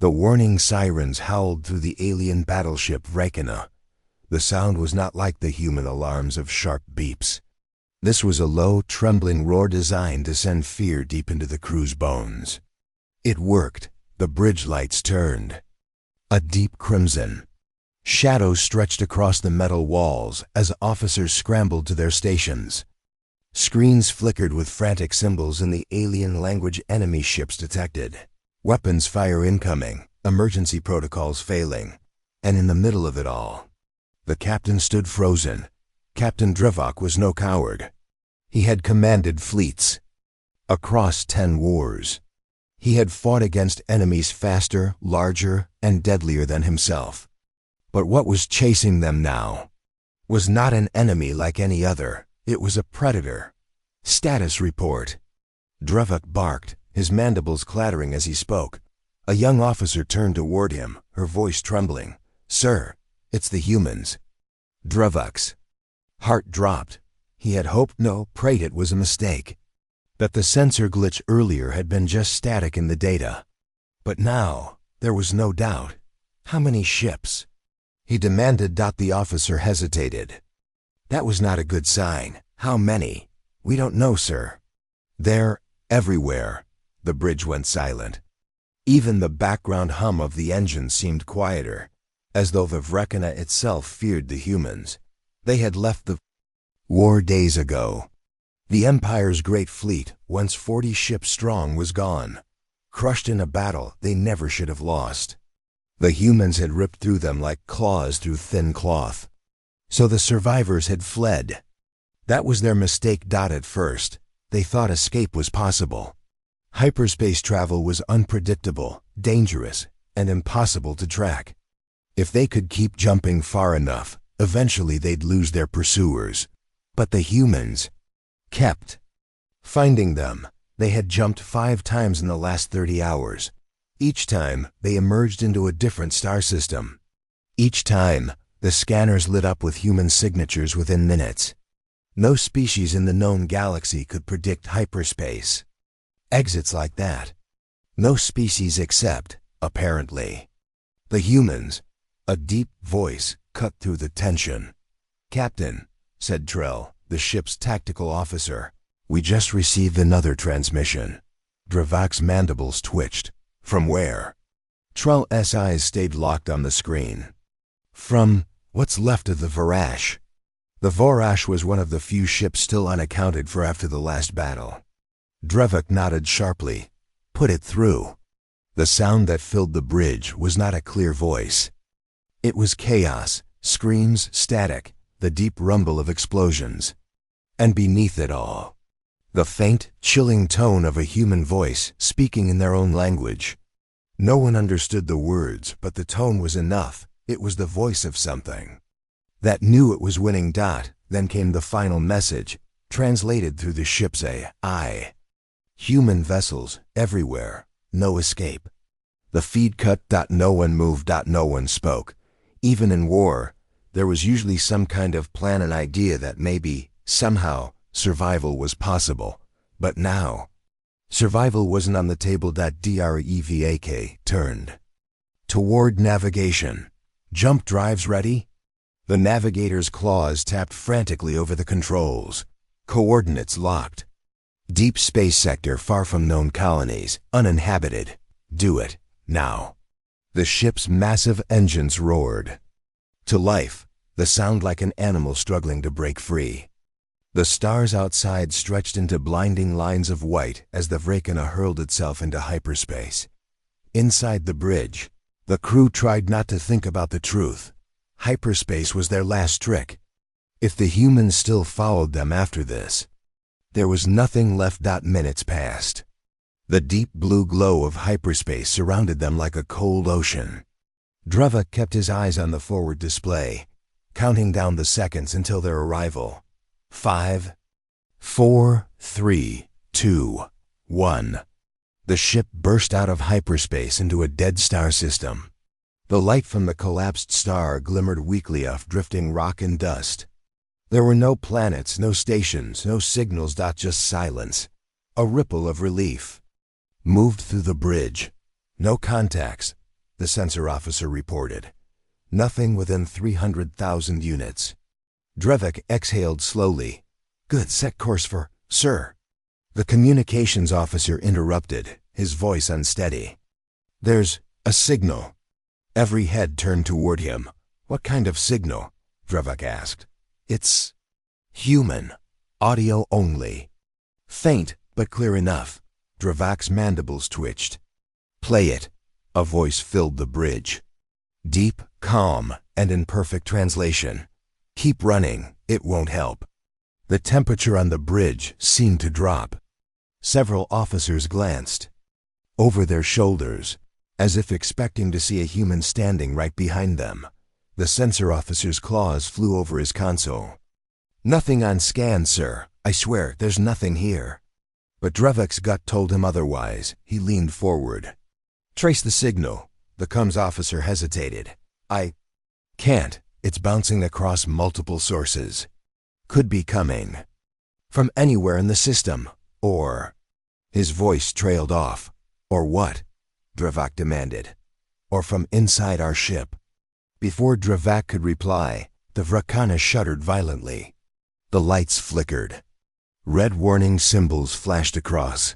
The warning sirens howled through the alien battleship Rekina. The sound was not like the human alarms of sharp beeps. This was a low, trembling roar designed to send fear deep into the crew's bones. It worked. The bridge lights turned. A deep crimson. Shadows stretched across the metal walls as officers scrambled to their stations. Screens flickered with frantic symbols in the alien language enemy ships detected. Weapons fire incoming, emergency protocols failing. And in the middle of it all, the captain stood frozen. Captain Drevok was no coward. He had commanded fleets across 10 wars. He had fought against enemies faster, larger, and deadlier than himself. But what was chasing them now was not an enemy like any other. It was a predator. Status report. Drevok barked, his mandibles clattering as he spoke. A young officer turned toward him, her voice trembling. "Sir, it's the humans." Drevok's heart dropped. He had hoped, no, prayed it was a mistake. That the sensor glitch earlier had been just static in the data. But now, there was no doubt. How many ships? He demanded. The officer hesitated. That was not a good sign. How many? We don't know, sir. They're everywhere. The bridge went silent. Even the background hum of the engine seemed quieter, as though the Vrekina itself feared the humans. They had left the war days ago. The Empire's great fleet, once 40 ships strong, was gone, crushed in a battle they never should have lost. The humans had ripped through them like claws through thin cloth. So the survivors had fled. That was their mistake. At first, they thought escape was possible. Hyperspace travel was unpredictable, dangerous, and impossible to track. If they could keep jumping far enough, eventually they'd lose their pursuers. But the humans kept finding them. They had jumped 5 times in the last 30 hours. Each time, they emerged into a different star system. Each time, the scanners lit up with human signatures within minutes. No species in the known galaxy could predict hyperspace exits like that. No species except, apparently, the humans. A deep voice cut through the tension. "Captain," said Trell, the ship's tactical officer, "we just received another transmission." Drevok's mandibles twitched. "From where?" Trell's eyes stayed locked on the screen. "From what's left of the Vorash." The Vorash was one of the few ships still unaccounted for after the last battle. Drevok nodded sharply. "Put it through." The sound that filled the bridge was not a clear voice. It was chaos, screams, static, the deep rumble of explosions. And beneath it all, the faint, chilling tone of a human voice speaking in their own language. No one understood the words, but the tone was enough. It was the voice of something that knew it was winning. Then came the final message, translated through the ship's AI. Human vessels everywhere, no escape. The feed cut. No one moved. No one spoke. Even in war, there was usually some kind of plan, an idea that maybe, somehow, survival was possible. But now, survival wasn't on the table. Drevok turned toward navigation. "Jump drives ready?" The navigator's claws tapped frantically over the controls. Coordinates locked. Deep space sector far from known colonies, uninhabited. "Do it, now." The ship's massive engines roared to life, the sound like an animal struggling to break free. The stars outside stretched into blinding lines of white as the Vrekina hurled itself into hyperspace. Inside the bridge, the crew tried not to think about the truth. Hyperspace was their last trick. If the humans still followed them after this, there was nothing left. Minutes passed. The deep blue glow of hyperspace surrounded them like a cold ocean. Drevok kept his eyes on the forward display, counting down the seconds until their arrival. 5, 4, 3, 2, 1. The ship burst out of hyperspace into a dead star system. The light from the collapsed star glimmered weakly off drifting rock and dust. There were no planets, no stations, no signals. Just silence. A ripple of relief moved through the bridge. No contacts, the sensor officer reported. Nothing within 300,000 units. Drevek exhaled slowly. Good, set course for, sir. The communications officer interrupted, his voice unsteady. There's a signal. Every head turned toward him. What kind of signal? Drevek asked. It's human. Audio only. Faint, but clear enough. Drevek's mandibles twitched. Play it. A voice filled the bridge. Deep, calm, and in perfect translation. Keep running, it won't help. The temperature on the bridge seemed to drop. Several officers glanced over their shoulders, as if expecting to see a human standing right behind them. The sensor officer's claws flew over his console. Nothing on scan, sir. I swear, there's nothing here. But Drevek's gut told him otherwise. He leaned forward. Trace the signal. The comms officer hesitated. I can't. It's bouncing across multiple sources. Could be coming from anywhere in the system, or... His voice trailed off. Or what? Drevek demanded. Or from inside our ship. Before Drevek could reply, the Vrakana shuddered violently. The lights flickered. Red warning symbols flashed across.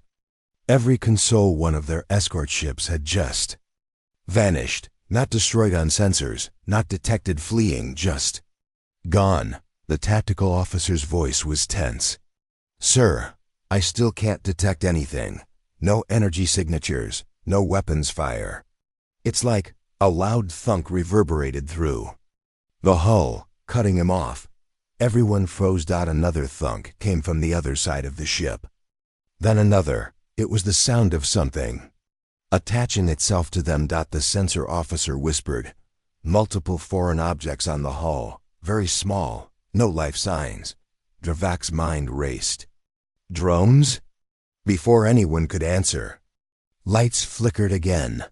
Every console one of their escort ships had just vanished, not destroyed on sensors, not detected fleeing, just gone. The tactical officer's voice was tense. Sir, I still can't detect anything. No energy signatures, no weapons fire. It's like a loud thunk reverberated through the hull, cutting him off. Everyone froze. Another thunk came from the other side of the ship. Then another. It was the sound of something attaching itself to them. The sensor officer whispered. Multiple foreign objects on the hull, very small, no life signs. Drevek's mind raced. Drones? Before anyone could answer, lights flickered again.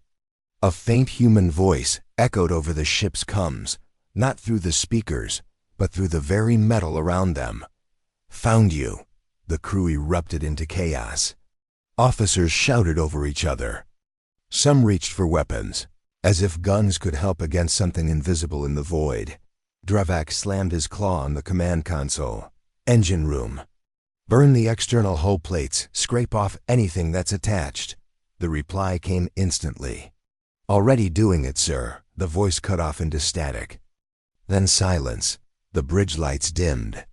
A faint human voice echoed over the ship's comms, not through the speakers, but through the very metal around them. Found you. The crew erupted into chaos. Officers shouted over each other. Some reached for weapons, as if guns could help against something invisible in the void. Drevek slammed his claw on the command console. Engine room. Burn the external hull plates, scrape off anything that's attached. The reply came instantly. Already doing it, sir. The voice cut off into static. Then silence. The bridge lights dimmed.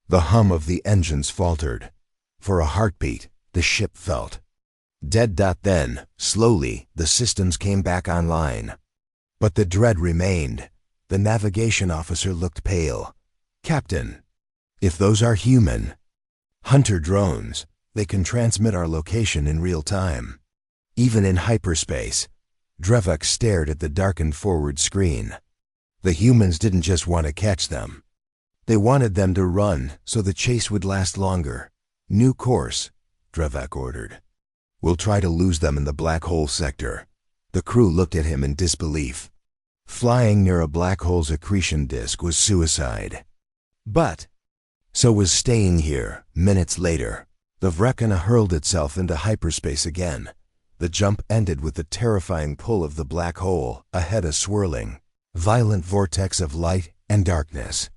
The hum of the engines faltered. For a heartbeat, the ship felt dead. Then, slowly, the systems came back online. But the dread remained. The navigation officer looked pale. Captain, if those are human hunter drones, they can transmit our location in real time. Even in hyperspace. Drevek stared at the darkened forward screen. The humans didn't just want to catch them. They wanted them to run so the chase would last longer. New course, Drevek ordered. We'll try to lose them in the black hole sector. The crew looked at him in disbelief. Flying near a black hole's accretion disk was suicide. But so was staying here. Minutes later, the Vrakana hurled itself into hyperspace again. The jump ended with the terrifying pull of the black hole, ahead a swirling, violent vortex of light and darkness.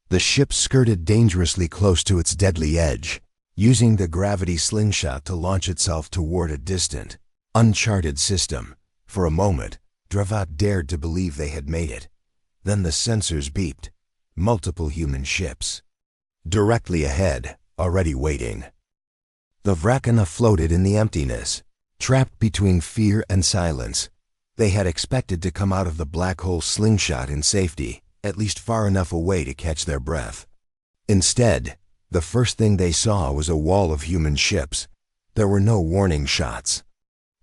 The ship skirted dangerously close to its deadly edge, using the gravity slingshot to launch itself toward a distant, uncharted system. For a moment, Drevek dared to believe they had made it. Then the sensors beeped. Multiple human ships. Directly ahead, already waiting. The Vrakana floated in the emptiness, trapped between fear and silence. They had expected to come out of the black hole slingshot in safety, at least far enough away to catch their breath. Instead, the first thing they saw was a wall of human ships. There were no warning shots,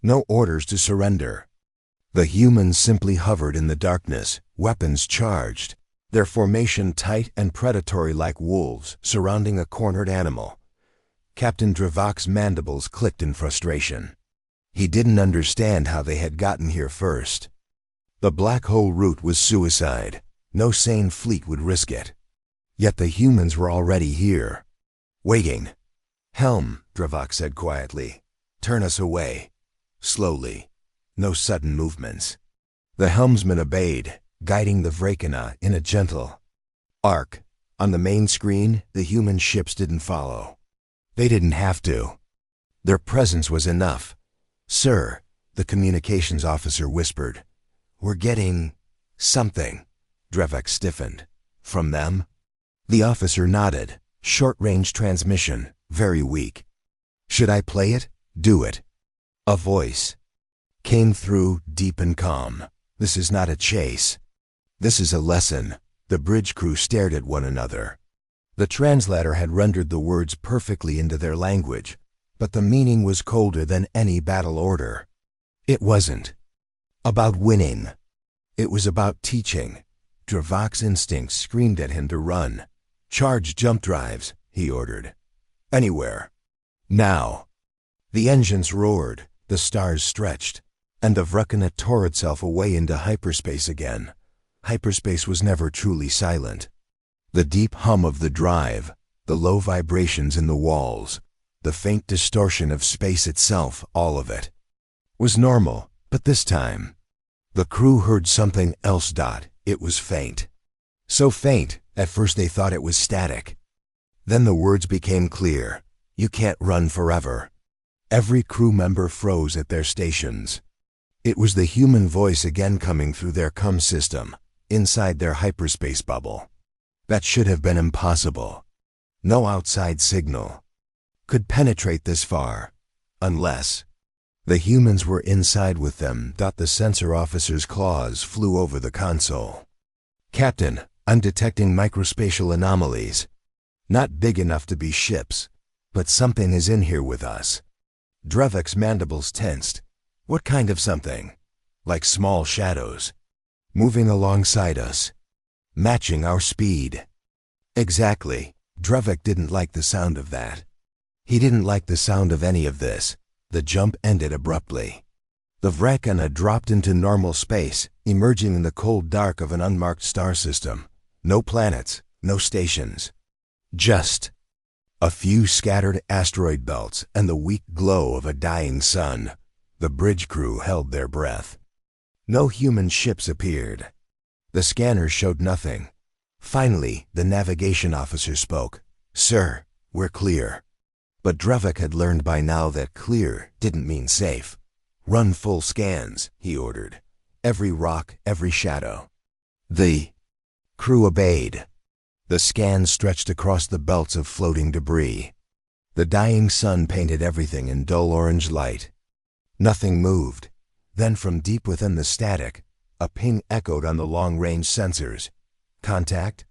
no orders to surrender. The humans simply hovered in the darkness, weapons charged, their formation tight and predatory like wolves surrounding a cornered animal. Captain Drevek's mandibles clicked in frustration. He didn't understand how they had gotten here first. The black hole route was suicide. No sane fleet would risk it. Yet the humans were already here, waiting. Helm, Drevek said quietly. Turn us away. Slowly. No sudden movements. The helmsman obeyed, guiding the Vrakina in a gentle arc. On the main screen, the human ships didn't follow. They didn't have to. Their presence was enough. "Sir," the communications officer whispered, "we're getting something." Drevek stiffened. "From them?" The officer nodded. "Short-range transmission, very weak." "Should I play it?" "Do it." A voice came through, deep and calm. "This is not a chase. This is a lesson." The bridge crew stared at one another. The translator had rendered the words perfectly into their language, but the meaning was colder than any battle order. It wasn't about winning. It was about teaching. Drevek's instincts screamed at him to run. "Charge jump drives," he ordered. "Anywhere. Now." The engines roared, the stars stretched, and the Vrakina tore itself away into hyperspace again. Hyperspace was never truly silent. The deep hum of the drive, the low vibrations in the walls, the faint distortion of space itself, all of it was normal, but this time, the crew heard something else. It was faint. So faint, at first they thought it was static. Then the words became clear. "You can't run forever." Every crew member froze at their stations. It was the human voice again coming through their comm system, inside their hyperspace bubble. That should have been impossible. No outside signal could penetrate this far, unless the humans were inside with them. The sensor officer's claws flew over the console. "Captain, I'm detecting microspatial anomalies. Not big enough to be ships, but something is in here with us." Drevek's mandibles tensed. "What kind of something?" "Like small shadows. Moving alongside us. Matching our speed." "Exactly." Drevek didn't like the sound of that. He didn't like the sound of any of this. The jump ended abruptly. The Vrakina dropped into normal space, emerging in the cold dark of an unmarked star system. No planets, no stations. Just a few scattered asteroid belts and the weak glow of a dying sun. The bridge crew held their breath. No human ships appeared. The scanners showed nothing. Finally, the navigation officer spoke. "Sir, we're clear." But Drevek had learned by now that clear didn't mean safe. "Run full scans," he ordered. "Every rock, every shadow." The crew obeyed. The scans stretched across the belts of floating debris. The dying sun painted everything in dull orange light. Nothing moved. Then from deep within the static, a ping echoed on the long-range sensors. "Contact?"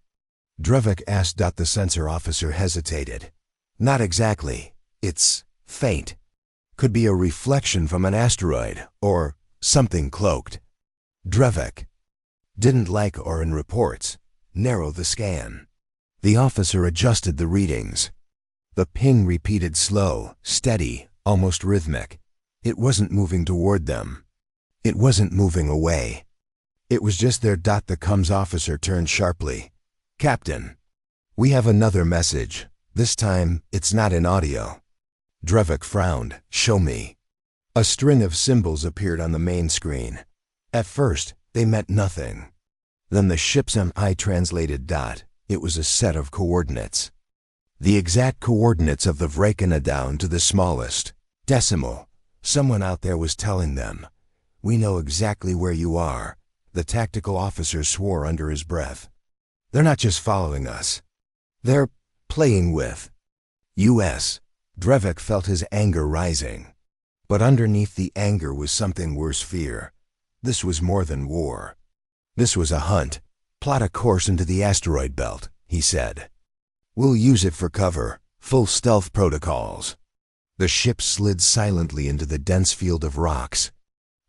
Drevek asked. The sensor officer hesitated. "Not exactly. It's faint. Could be a reflection from an asteroid, or something cloaked." Drevek didn't like Orin reports. Narrow the scan. The officer adjusted the readings. The ping repeated slow, steady, almost rhythmic. It wasn't moving toward them. It wasn't moving away. It was just there. The comms officer turned sharply. "Captain, we have another message. This time, it's not in audio." Drevek frowned. "Show me." A string of symbols appeared on the main screen. At first, they meant nothing. Then the ship's MI translated. It was a set of coordinates. The exact coordinates of the Vrakina down to the smallest decimal. Someone out there was telling them, "We know exactly where you are." The tactical officer swore under his breath. "They're not just following us. They're playing with US." Drevek felt his anger rising. But underneath the anger was something worse: fear. This was more than war. This was a hunt. "Plot a course into the asteroid belt," he said. "We'll use it for cover. Full stealth protocols." The ship slid silently into the dense field of rocks.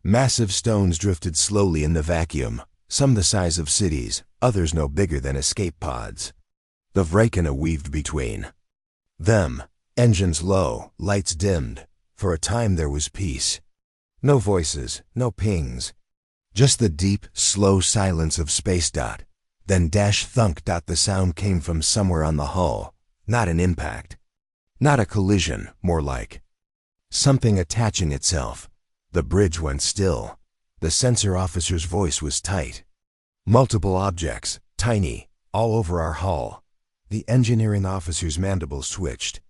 Massive stones drifted slowly in the vacuum, some the size of cities, others no bigger than escape pods. The Vrakina weaved between them, engines low, lights dimmed. For a time there was peace. No voices, no pings. Just the deep, slow silence of space. Then thunk. The sound came from somewhere on the hull. Not an impact. Not a collision, more like something attaching itself. The bridge went still. The sensor officer's voice was tight. "Multiple objects, tiny, all over our hull." The engineering officer's mandibles twitched.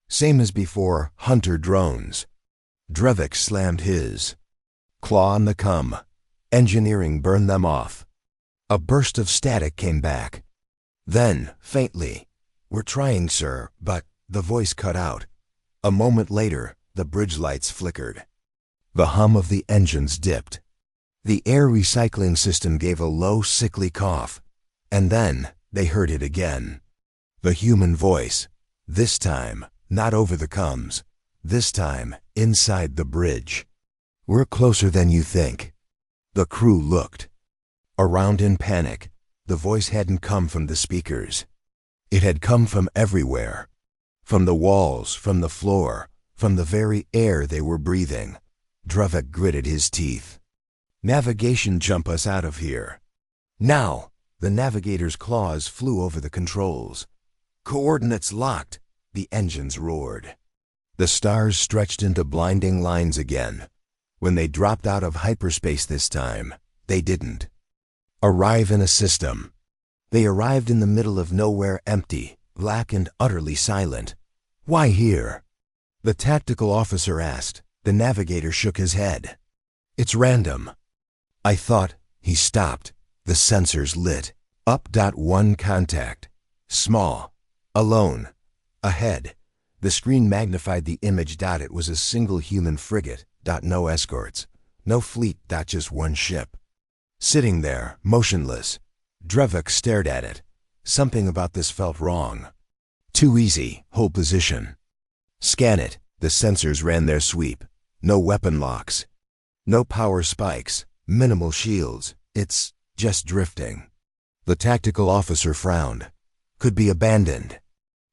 "Same as before, hunter drones." Drevik slammed his. "Claw on the cum. Engineering burned them off." A burst of static came back. Then, faintly, "We're trying, sir, but..." The voice cut out. A moment later, the bridge lights flickered. The hum of the engines dipped. The air recycling system gave a low, sickly cough. And then, they heard it again. The human voice. This time, not over the comms. This time, inside the bridge. "We're closer than you think." The crew looked around in panic. The voice hadn't come from the speakers. It had come from everywhere. From the walls, from the floor, from the very air they were breathing. Drevik gritted his teeth. "Navigation, jump us out of here. Now!" The navigator's claws flew over the controls. "Coordinates locked!" The engines roared. The stars stretched into blinding lines again. When they dropped out of hyperspace this time, they didn't arrive in a system. They arrived in the middle of nowhere, empty, black and utterly silent. "Why here?" the tactical officer asked. The navigator shook his head. "It's random." "I thought..." He stopped. The sensors lit. Up. One contact. Small. Alone. Ahead. The screen magnified the image. It was a single human frigate. No escorts. No fleet. Just one ship. Sitting there, motionless. Drevik stared at it. Something about this felt wrong. Too easy. Hold position. Scan it. The sensors ran their sweep. No weapon locks. No power spikes. Minimal shields. It's just drifting. The tactical officer frowned. Could be abandoned.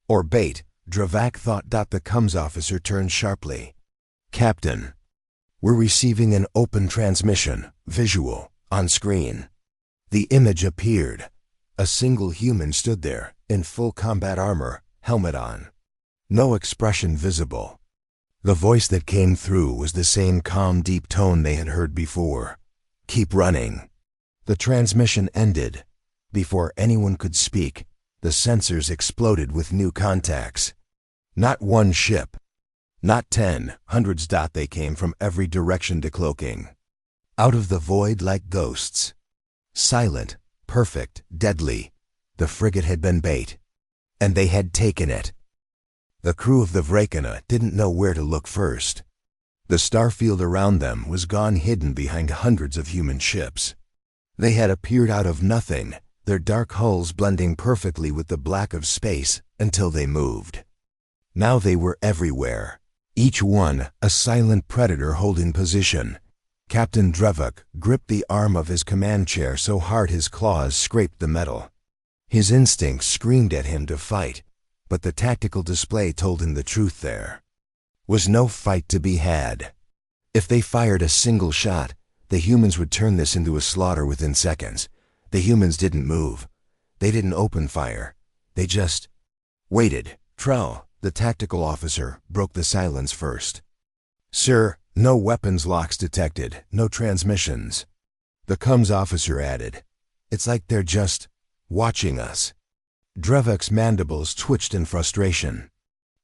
Or bait, Drevik thought. The comms officer turned sharply. "Captain, we're receiving an open transmission, visual, on screen." The image appeared. A single human stood there, in full combat armor, helmet on. No expression visible. The voice that came through was the same calm, deep tone they had heard before. "Keep running." The transmission ended. Before anyone could speak, the sensors exploded with new contacts. Not one ship. Not 10, hundreds. They came from every direction, decloaking. Out of the void like ghosts. Silent, perfect, deadly. The frigate had been bait. And they had taken it. The crew of the Vrekina didn't know where to look first. The starfield around them was gone, hidden behind hundreds of human ships. They had appeared out of nothing, their dark hulls blending perfectly with the black of space, until they moved. Now they were everywhere. Each one a silent predator holding position. Captain Drevik gripped the arm of his command chair so hard his claws scraped the metal. His instincts screamed at him to fight, but the tactical display told him the truth. There was no fight to be had. If they fired a single shot, the humans would turn this into a slaughter within seconds. The humans didn't move. They didn't open fire. They just waited. Trell, the tactical officer, broke the silence first. "Sir, no weapons locks detected, no transmissions." The comms officer added, "It's like they're just watching us." Drevik's mandibles twitched in frustration.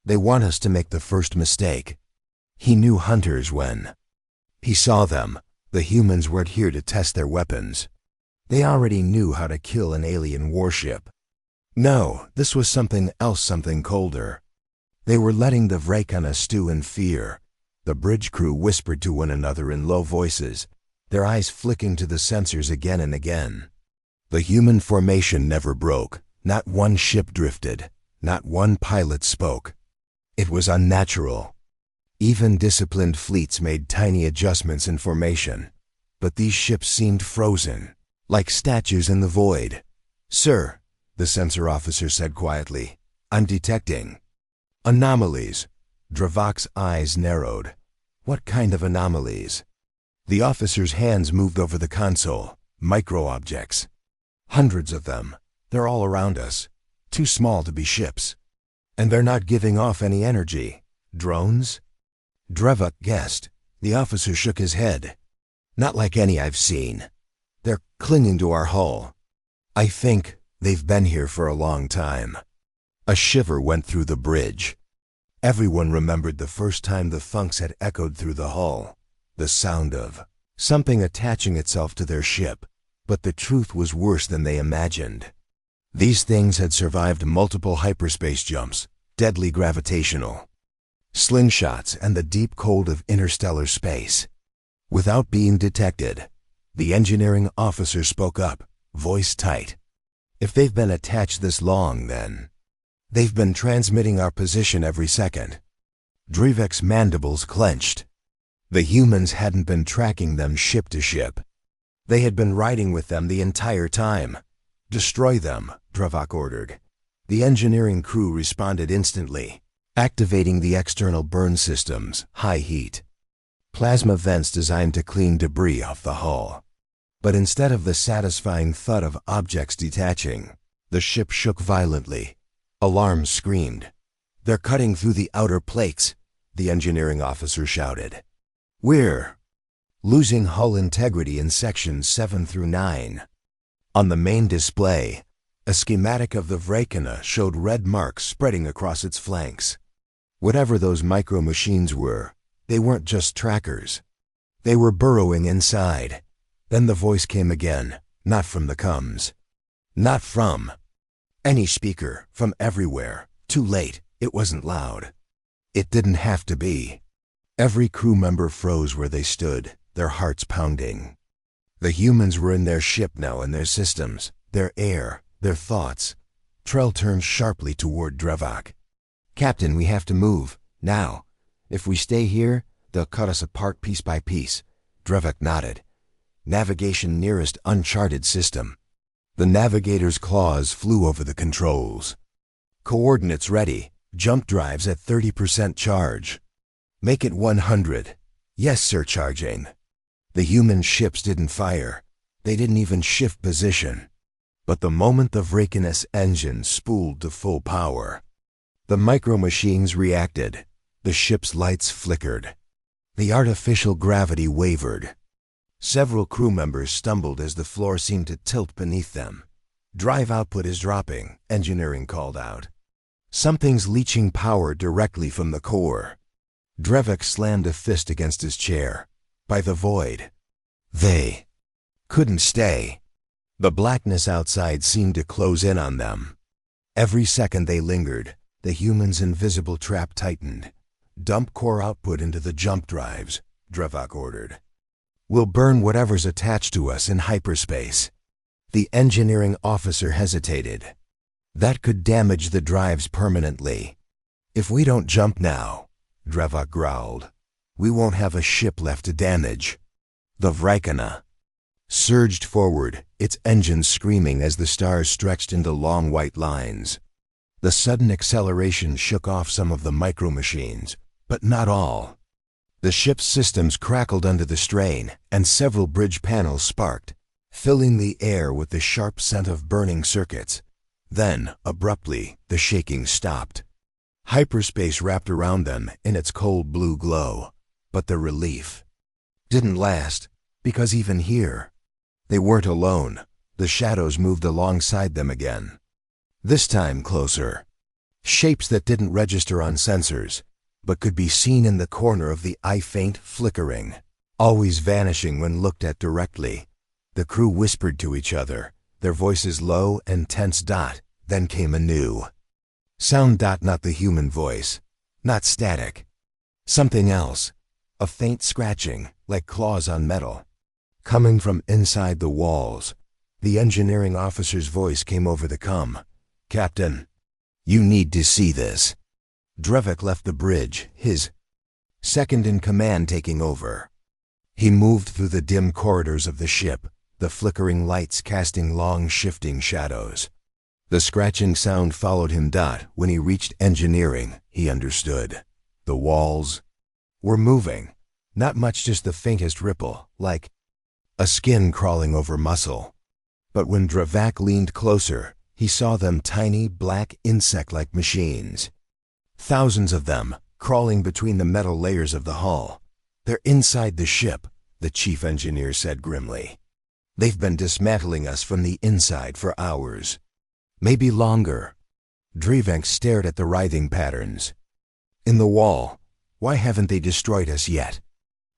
"They want us to make the first mistake." He knew hunters when he saw them. The humans weren't here to test their weapons. They already knew how to kill an alien warship. No, this was something else, something colder. They were letting the Vrekina stew in fear. The bridge crew whispered to one another in low voices, their eyes flicking to the sensors again and again. The human formation never broke. Not one ship drifted. Not one pilot spoke. It was unnatural. Even disciplined fleets made tiny adjustments in formation. But these ships seemed frozen, like statues in the void. "Sir," the sensor officer said quietly, "I'm detecting anomalies." Drevik's eyes narrowed. What kind of anomalies? The officer's hands moved over the console. Micro-objects. Hundreds of them. They're all around us. Too small to be ships. And they're not giving off any energy. Drones? Drevik guessed. The officer shook his head. Not like any I've seen. They're clinging to our hull. I think they've been here for a long time. A shiver went through the bridge. Everyone remembered the first time the thunks had echoed through the hull. The sound of something attaching itself to their ship. But the truth was worse than they imagined. These things had survived multiple hyperspace jumps, deadly gravitational slingshots, and the deep cold of interstellar space. Without being detected, the engineering officer spoke up, voice tight. If they've been attached this long, then they've been transmitting our position every second. Drevek's mandibles clenched. The humans hadn't been tracking them ship to ship. They had been riding with them the entire time. Destroy them, Drevek ordered. The engineering crew responded instantly, activating the external burn systems, high heat plasma vents designed to clean debris off the hull. But instead of the satisfying thud of objects detaching, the ship shook violently. Alarms screamed. "They're cutting through the outer plates," the engineering officer shouted. "We're losing hull integrity in sections 7 through 9. On the main display, a schematic of the Vrakina showed red marks spreading across its flanks. Whatever those micro-machines were, they weren't just trackers. They were burrowing inside. Then the voice came again, not from the comms. Not from any speaker, from everywhere. Too late, it wasn't loud. It didn't have to be. Every crew member froze where they stood, their hearts pounding. The humans were in their ship now, in their systems, their air, their thoughts. Trell turned sharply toward Drevek. "Captain, we have to move, now. If we stay here, they'll cut us apart piece by piece." Drevek nodded. "Navigation nearest uncharted system." The navigator's claws flew over the controls. "Coordinates ready. Jump drives at 30% charge." "Make it 100. "Yes, sir, charging." The human ships didn't fire. They didn't even shift position. But the moment the Vrakina's engine spooled to full power, the micro-machines reacted. The ship's lights flickered. The artificial gravity wavered. Several crew members stumbled as the floor seemed to tilt beneath them. "Drive output is dropping," engineering called out. "Something's leaching power directly from the core." Drevek slammed a fist against his chair. By the void. They couldn't stay. The blackness outside seemed to close in on them. Every second they lingered, the human's invisible trap tightened. "Dump core output into the jump drives," Drevek ordered. "We'll burn whatever's attached to us in hyperspace." The engineering officer hesitated. "That could damage the drives permanently." "If we don't jump now," Drevek growled, "we won't have a ship left to damage." The Vrakina surged forward, its engines screaming as the stars stretched into long white lines. The sudden acceleration shook off some of the micro-machines, but not all. The ship's systems crackled under the strain, and several bridge panels sparked, filling the air with the sharp scent of burning circuits. Then, abruptly, the shaking stopped. Hyperspace wrapped around them in its cold blue glow. But the relief didn't last, because even here, they weren't alone. The shadows moved alongside them again. This time closer. Shapes that didn't register on sensors, but could be seen in the corner of the eye, faint flickering, always vanishing when looked at directly. The crew whispered to each other, their voices low and tense. Then came a new sound. Not the human voice, not static. Something else. A faint scratching, like claws on metal. Coming from inside the walls, the engineering officer's voice came over the comm. "Captain, you need to see this." Drevek left the bridge, his second-in-command taking over. He moved through the dim corridors of the ship, the flickering lights casting long, shifting shadows. The scratching sound followed him. When he reached engineering, he understood. The walls were moving. Not much, just the faintest ripple, like a skin crawling over muscle. But when Drevek leaned closer, he saw them, tiny, black, insect-like machines. Thousands of them, crawling between the metal layers of the hull. They're inside the ship, the chief engineer said grimly. "They've been dismantling us from the inside for hours. Maybe longer." Drevenk stared at the writhing patterns. "In the wall. Why haven't they destroyed us yet?"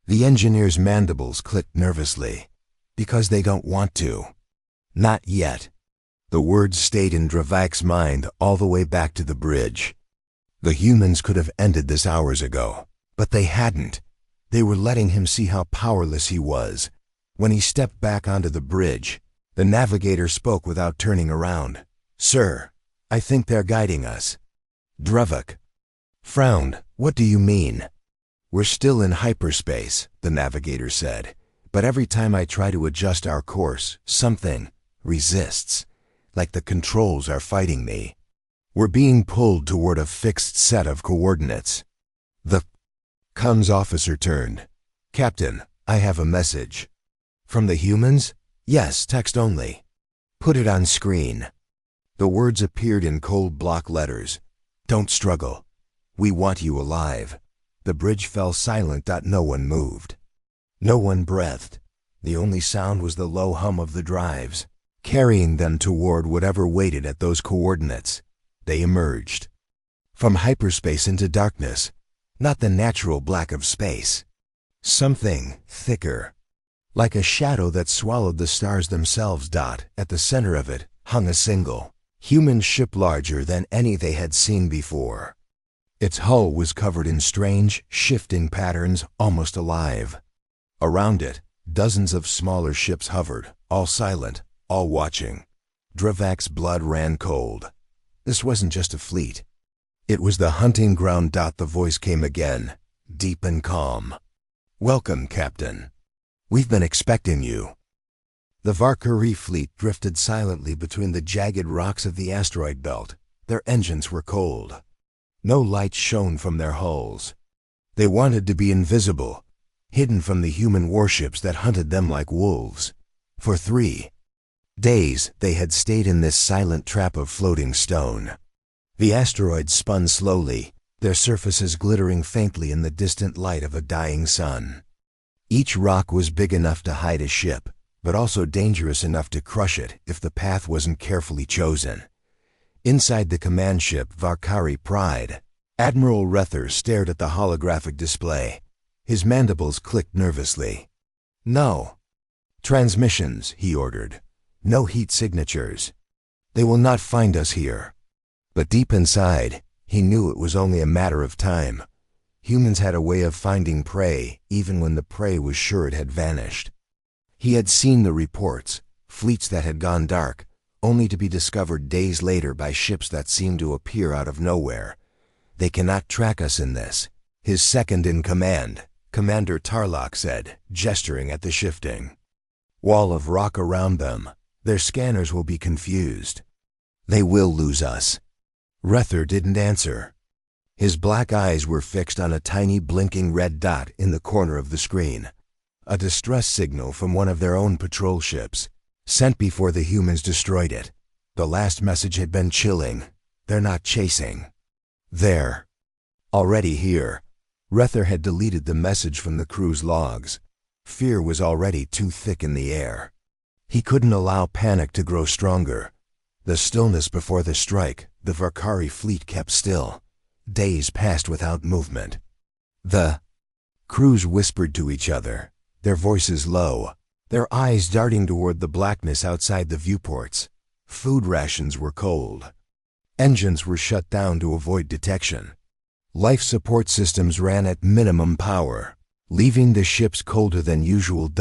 The engineer's mandibles clicked nervously. "Because they don't want to. Not yet." The words stayed in Drevenk's mind all the way back to the bridge. The humans could have ended this hours ago, but they hadn't. They were letting him see how powerless he was. When he stepped back onto the bridge, the navigator spoke without turning around. "Sir, I think they're guiding us." Drevenk frowned. "What do you mean?" "We're still in hyperspace," the navigator said. "But every time I try to adjust our course, something resists. Like the controls are fighting me. We're being pulled toward a fixed set of coordinates." The comms officer turned. "Captain, I have a message." "From the humans?" "Yes, text only." "Put it on screen." The words appeared in cold block letters. "Don't struggle. We want you alive." The bridge fell silent. No one moved. No one breathed. The only sound was the low hum of the drives, carrying them toward whatever waited at those coordinates. They emerged from hyperspace into darkness, not the natural black of space. Something thicker, like a shadow that swallowed the stars themselves. At the center of it hung a single human ship larger than any they had seen before. Its hull was covered in strange, shifting patterns, almost alive. Around it, dozens of smaller ships hovered, all silent, all watching. Drevenk's blood ran cold. This wasn't just a fleet. It was the hunting ground. The voice came again, deep and calm. "Welcome, Captain. We've been expecting you." The Valkyrie fleet drifted silently between the jagged rocks of the asteroid belt. Their engines were cold. No light shone from their hulls. They wanted to be invisible, hidden from the human warships that hunted them like wolves. For 3 days, they had stayed in this silent trap of floating stone. The asteroids spun slowly, their surfaces glittering faintly in the distant light of a dying sun. Each rock was big enough to hide a ship, but also dangerous enough to crush it if the path wasn't carefully chosen. Inside the command ship Valkyrie Pride, Admiral Rether stared at the holographic display. His mandibles clicked nervously. "No transmissions," he ordered. "No heat signatures. They will not find us here." But deep inside, he knew it was only a matter of time. Humans had a way of finding prey, even when the prey was sure it had vanished. He had seen the reports, fleets that had gone dark, only to be discovered days later by ships that seemed to appear out of nowhere. "They cannot track us in this," his second in command, Commander Tarlok, said, gesturing at the shifting wall of rock around them. "Their scanners will be confused. They will lose us." Rether didn't answer. His black eyes were fixed on a tiny blinking red dot in the corner of the screen, a distress signal from one of their own patrol ships, sent before the humans destroyed it. The last message had been chilling. "They're not chasing. They're already here." Rether had deleted the message from the crew's logs. Fear was already too thick in the air. He couldn't allow panic to grow stronger. The stillness before the strike, the Valkyrie fleet kept still. Days passed without movement. The crews whispered to each other, their voices low, their eyes darting toward the blackness outside the viewports. Food rations were cold. Engines were shut down to avoid detection. Life support systems ran at minimum power, leaving the ships colder than usual.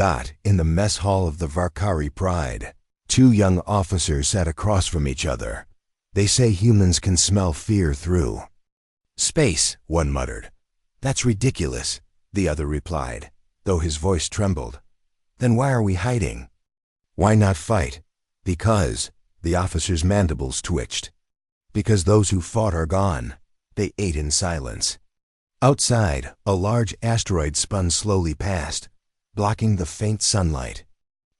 In the mess hall of the Valkyrie Pride, 2 young officers sat across from each other. "They say humans can smell fear through space," one muttered. "That's ridiculous," the other replied, though his voice trembled. "Then why are we hiding? Why not fight?" "Because," the officer's mandibles twitched. "Because those who fought are gone." They ate in silence. Outside, a large asteroid spun slowly past, blocking the faint sunlight.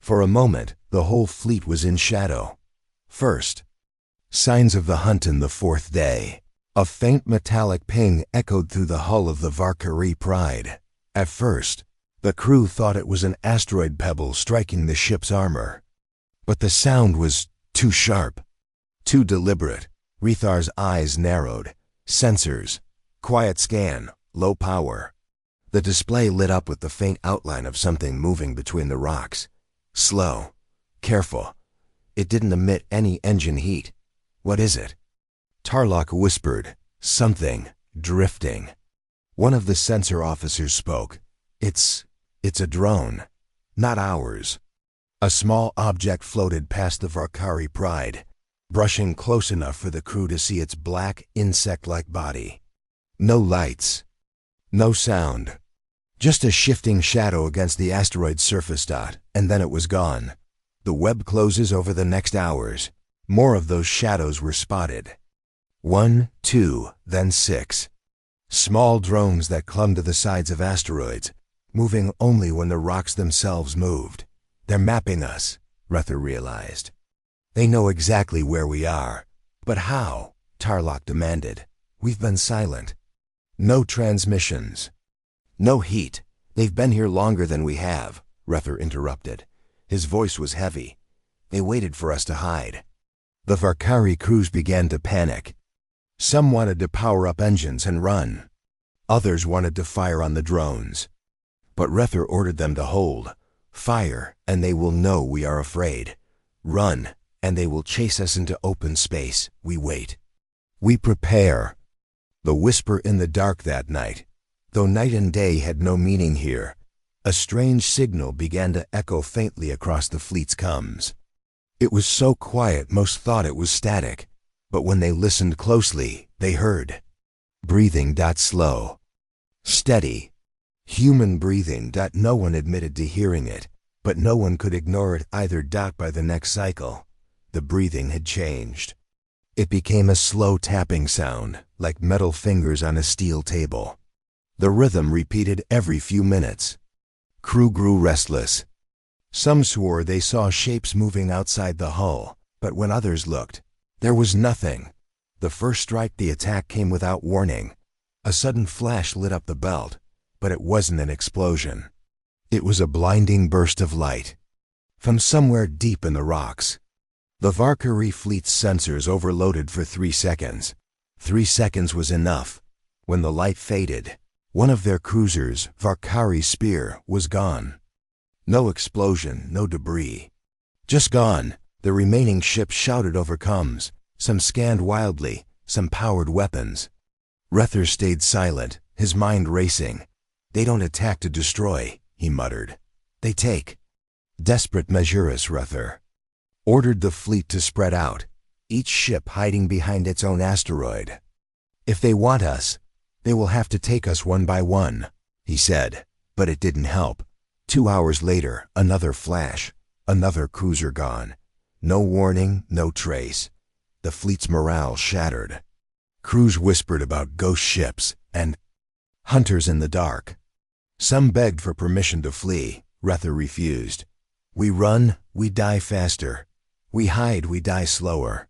For a moment, the whole fleet was in shadow. First, signs of the hunt in the 4th day. A faint metallic ping echoed through the hull of the Valkyrie Pride. At first, The crew thought it was an asteroid pebble striking the ship's armor. But the sound was too sharp, too deliberate. Rethar's eyes narrowed. Sensors. Quiet scan. Low power. The display lit up with the faint outline of something moving between the rocks. Slow. Careful. It didn't emit any engine heat. What is it? Tarlok whispered. Something. Drifting. One of the sensor officers spoke. It's a drone. Not ours. A small object floated past the Varkari Pride, brushing close enough for the crew to see its black, insect-like body. No lights. No sound. Just a shifting shadow against the asteroid's surface dot, and then it was gone. The web closes over the next hours. More of those shadows were spotted. 1, 2, then 6. Small drones that clung to the sides of asteroids, moving only when the rocks themselves moved. They're mapping us, Rether realized. They know exactly where we are. But how? Tarlok demanded. We've been silent. No transmissions. No heat. They've been here longer than we have, Rether interrupted. His voice was heavy. They waited for us to hide. The Varkari crews began to panic. Some wanted to power up engines and run. Others wanted to fire on the drones. But Rether ordered them to hold. Fire, and they will know we are afraid. Run, and they will chase us into open space. We wait. We prepare. The whisper in the dark that night, though night and day had no meaning here, a strange signal began to echo faintly across the fleet's comms. It was so quiet most thought it was static, but when they listened closely, they heard. Breathing. Slow. Steady. Human breathing. No one admitted to hearing it, but no one could ignore it either. By the next cycle, the breathing had changed. It became a slow tapping sound, like metal fingers on a steel table. The rhythm repeated every few minutes. Crew grew restless. Some swore they saw shapes moving outside the hull, but when others looked, there was nothing. The first strike, the attack, came without warning. A sudden flash lit up the belt, but it wasn't an explosion. It was a blinding burst of light. From somewhere deep in the rocks. The Varkari fleet's sensors overloaded for 3 seconds. 3 seconds was enough. When the light faded, one of their cruisers, Varkari Spear, was gone. No explosion, no debris. Just gone. The remaining ships shouted over comms. Some scanned wildly, some powered weapons. Rether stayed silent, his mind racing. They don't attack to destroy, he muttered. They take. Desperate measures, Rether ordered the fleet to spread out, each ship hiding behind its own asteroid. If they want us, they will have to take us one by one, he said, but it didn't help. 2 hours later, another flash, another cruiser gone. No warning, no trace. The fleet's morale shattered. Crews whispered about ghost ships and hunters in the dark. Some begged for permission to flee. Rether refused. We run, we die faster. We hide, we die slower.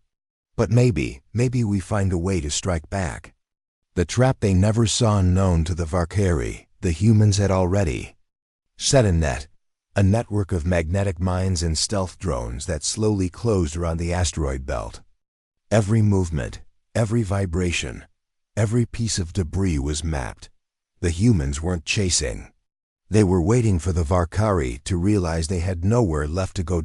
But maybe we find a way to strike back. The trap they never saw unknown to the Varkari, the humans had already set a network of magnetic mines and stealth drones that slowly closed around the asteroid belt. Every movement, every vibration, every piece of debris was mapped. The humans weren't chasing. They were waiting for the Varkari to realize they had nowhere left to go.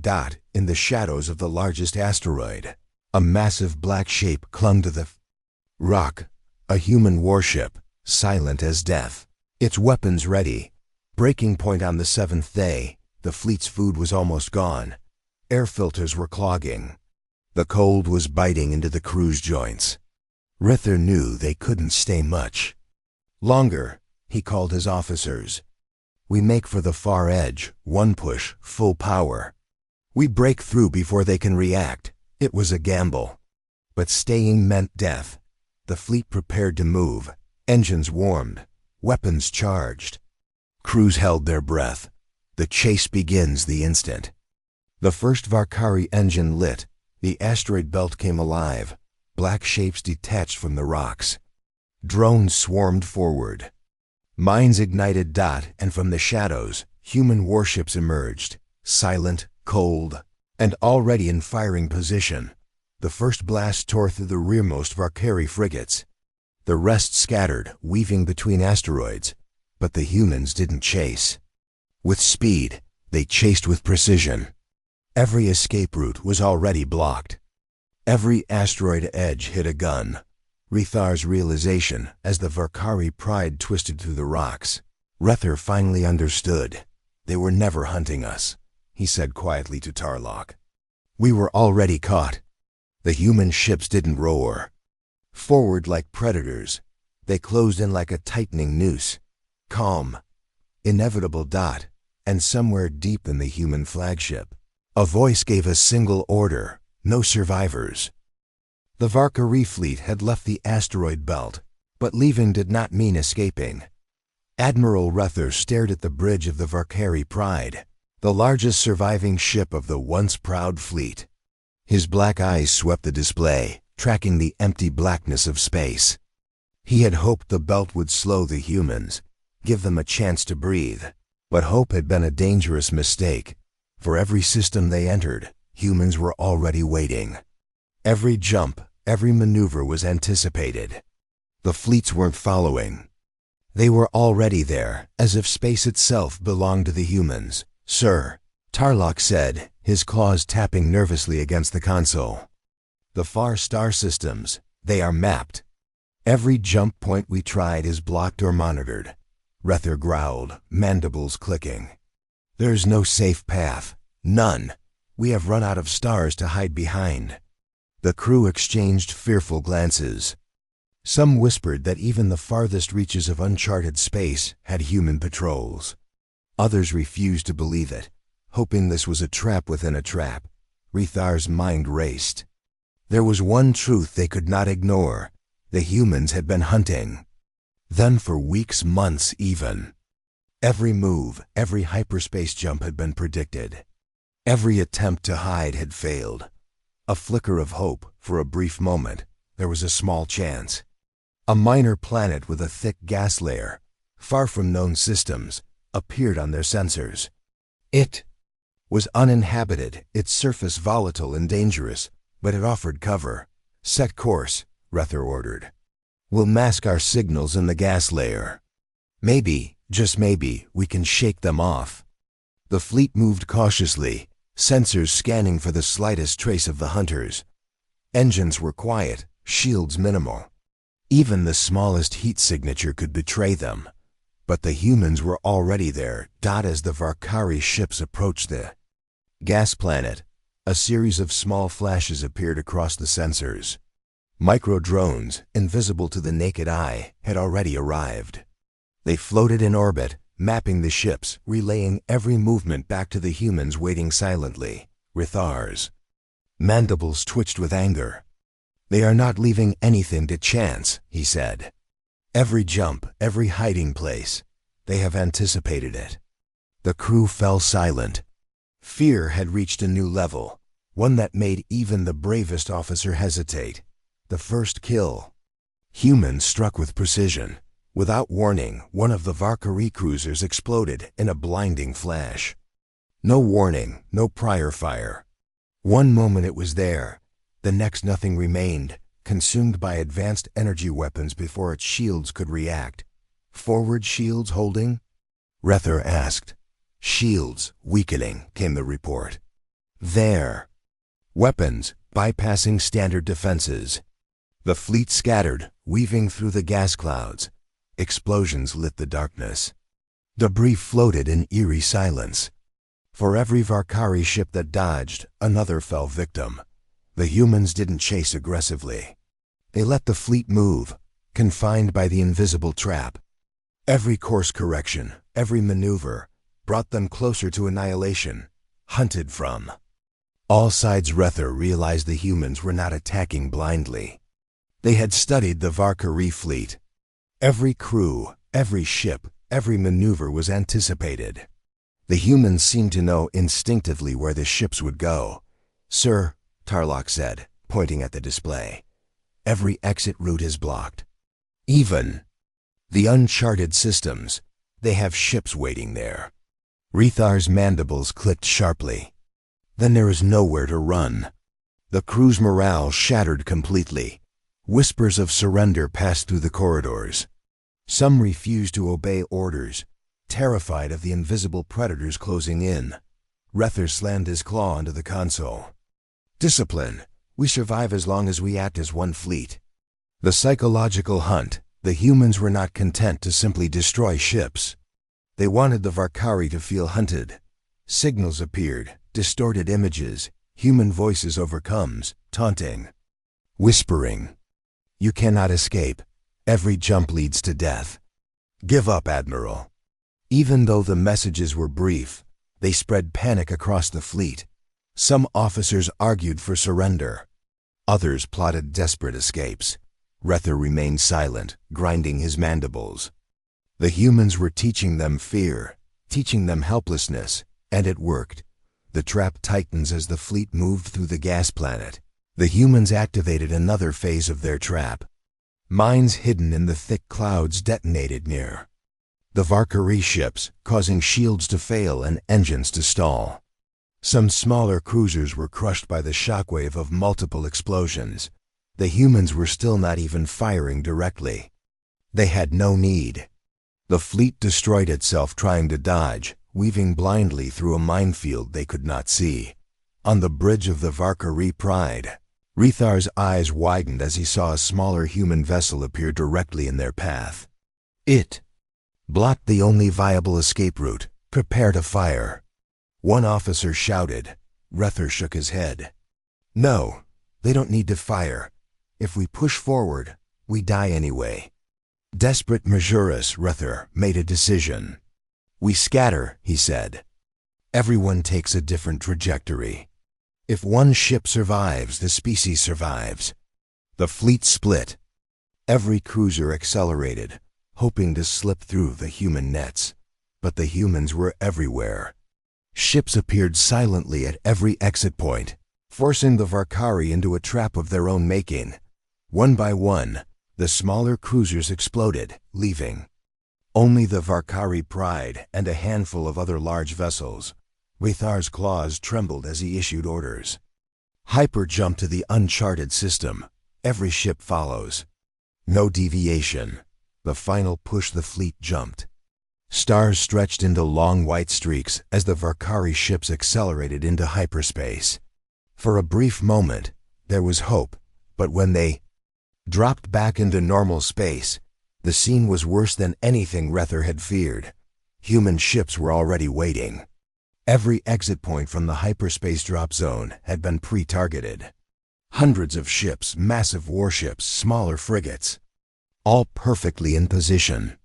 In the shadows of the largest asteroid, a massive black shape clung to the rock, a human warship, silent as death, its weapons ready. Breaking point on the 7th day, the fleet's food was almost gone. Air filters were clogging. The cold was biting into the crew's joints. Rether knew they couldn't stay much longer. He called his officers. We make for the far edge, one push, full power. We break through before they can react. It was a gamble, but staying meant death. The fleet prepared to move, engines warmed, weapons charged. Crews held their breath. The chase begins the instant. The first Varkari engine lit. The asteroid belt came alive. Black shapes detached from the rocks. Drones swarmed forward. Mines ignited. And from the shadows, human warships emerged, silent, cold, and already in firing position. The first blast tore through the rearmost Valkyrie frigates. The rest scattered, weaving between asteroids, but the humans didn't chase. With speed, they chased with precision. Every escape route was already blocked. Every asteroid edge hit a gun. Rethar's realization as the Valkyrie Pride twisted through the rocks. Rether finally understood. They were never hunting us, he said quietly to Tarlok. We were already caught. The human ships didn't roar. Forward like predators, they closed in like a tightening noose. Calm, inevitable. And somewhere deep in the human flagship, a voice gave a single order: no survivors. The Valkyrie fleet had left the asteroid belt, but leaving did not mean escaping. Admiral Rether stared at the bridge of the Valkyrie Pride, the largest surviving ship of the once proud fleet. His black eyes swept the display, tracking the empty blackness of space. He had hoped the belt would slow the humans, give them a chance to breathe. But hope had been a dangerous mistake. For every system they entered, humans were already waiting. Every jump, every maneuver was anticipated. The fleets weren't following. They were already there, as if space itself belonged to the humans. Sir, Tarlok said, his claws tapping nervously against the console. The far star systems, they are mapped. Every jump point we tried is blocked or monitored. Rether growled, mandibles clicking. There's no safe path. None. We have run out of stars to hide behind. The crew exchanged fearful glances. Some whispered that even the farthest reaches of uncharted space had human patrols. Others refused to believe it, hoping this was a trap within a trap. Rethar's mind raced. There was one truth they could not ignore. The humans had been hunting. Then for weeks, months even. Every move, every hyperspace jump had been predicted. Every attempt to hide had failed. A flicker of hope, for a brief moment, there was a small chance. A minor planet with a thick gas layer, far from known systems, appeared on their sensors. It was uninhabited, its surface volatile and dangerous, but it offered cover. Set course, Rether ordered. We'll mask our signals in the gas layer. Maybe, just maybe, we can shake them off. The fleet moved cautiously, sensors scanning for the slightest trace of the hunters. Engines were quiet, shields minimal. Even the smallest heat signature could betray them. But the humans were already there. As the Valkyrie ships approached the gas planet, a series of small flashes appeared across the sensors. Micro-drones, invisible to the naked eye, had already arrived. They floated in orbit, mapping the ships, relaying every movement back to the humans waiting silently. Rethar's mandibles twitched with anger. They are not leaving anything to chance, he said. Every jump, every hiding place, they have anticipated it. The crew fell silent. Fear had reached a new level, one that made even the bravest officer hesitate. The first kill. Humans struck with precision. Without warning, one of the Valkyrie cruisers exploded in a blinding flash. No warning, no prior fire. One moment it was there, the next nothing remained, consumed by advanced energy weapons before its shields could react. Forward shields holding? Rether asked. Shields weakening, came the report. There. Weapons bypassing standard defenses. The fleet scattered, weaving through the gas clouds. Explosions lit the darkness. Debris floated in eerie silence. For every Valkyrie ship that dodged, another fell victim. The humans didn't chase aggressively. They let the fleet move, confined by the invisible trap. Every course correction, every maneuver, brought them closer to annihilation, hunted from. All sides. Rether realized the humans were not attacking blindly. They had studied the Valkyrie fleet. Every crew, every ship, every maneuver was anticipated. The humans seemed to know instinctively where the ships would go. Sir, Tarlok said, pointing at the display, every exit route is blocked. Even The uncharted systems. They have ships waiting there. Rethar's mandibles clicked sharply. Then there is nowhere to run. The crew's morale shattered completely. Whispers of surrender passed through the corridors. Some refused to obey orders, terrified of the invisible predators closing in. Rethar slammed his claw into the console. Discipline. We survive as long as we act as one fleet. The psychological hunt. The humans were not content to simply destroy ships. They wanted the Varkari to feel hunted. Signals appeared, distorted images, human voices overcomes, taunting. Whispering. You cannot escape. Every jump leads to death. Give up, Admiral. Even though the messages were brief, they spread panic across the fleet. Some officers argued for surrender. Others plotted desperate escapes. Rethar remained silent, grinding his mandibles. The humans were teaching them fear, teaching them helplessness, and it worked. The trap tightens as the fleet moved through the gas planet. The humans activated another phase of their trap. Mines hidden in the thick clouds detonated near the Varkari ships, causing shields to fail and engines to stall. Some smaller cruisers were crushed by the shockwave of multiple explosions. The humans were still not even firing directly. They had no need. The fleet destroyed itself trying to dodge, weaving blindly through a minefield they could not see. On the bridge of the Varkari Pride, Rethar's eyes widened as he saw a smaller human vessel appear directly in their path. It blocked the only viable escape route. Prepare to fire. One officer shouted. Rethar shook his head. No, they don't need to fire. If we push forward, we die anyway. Desperate Majoris, Rethar made a decision. We scatter, he said. Everyone takes a different trajectory. If one ship survives, the species survives. The fleet split. Every cruiser accelerated, hoping to slip through the human nets. But the humans were everywhere. Ships appeared silently at every exit point, forcing the Varkari into a trap of their own making. One by one, the smaller cruisers exploded, leaving only the Varkari Pride and a handful of other large vessels. Rethar's claws trembled as he issued orders. Hyper jump to the uncharted system. Every ship follows. No deviation. The final push, the fleet jumped. Stars stretched into long white streaks as the Varkari ships accelerated into hyperspace. For a brief moment, there was hope, but when they dropped back into normal space, the scene was worse than anything Rethar had feared. Human ships were already waiting. Every exit point from the hyperspace drop zone had been pre-targeted. Hundreds of ships, massive warships, smaller frigates, all perfectly in position.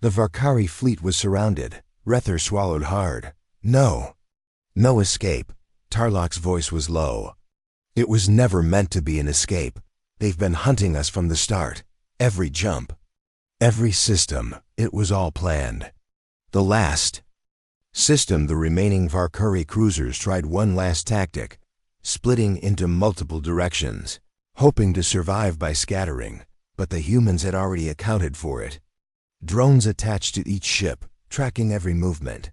The Varkari fleet was surrounded. Rethar swallowed hard. No escape. Tarlok's voice was low. It was never meant to be an escape. They've been hunting us from the start. Every jump, every system, it was all planned. The last system, the remaining Varkari cruisers tried one last tactic, splitting into multiple directions, hoping to survive by scattering, but the humans had already accounted for it. Drones attached to each ship, tracking every movement.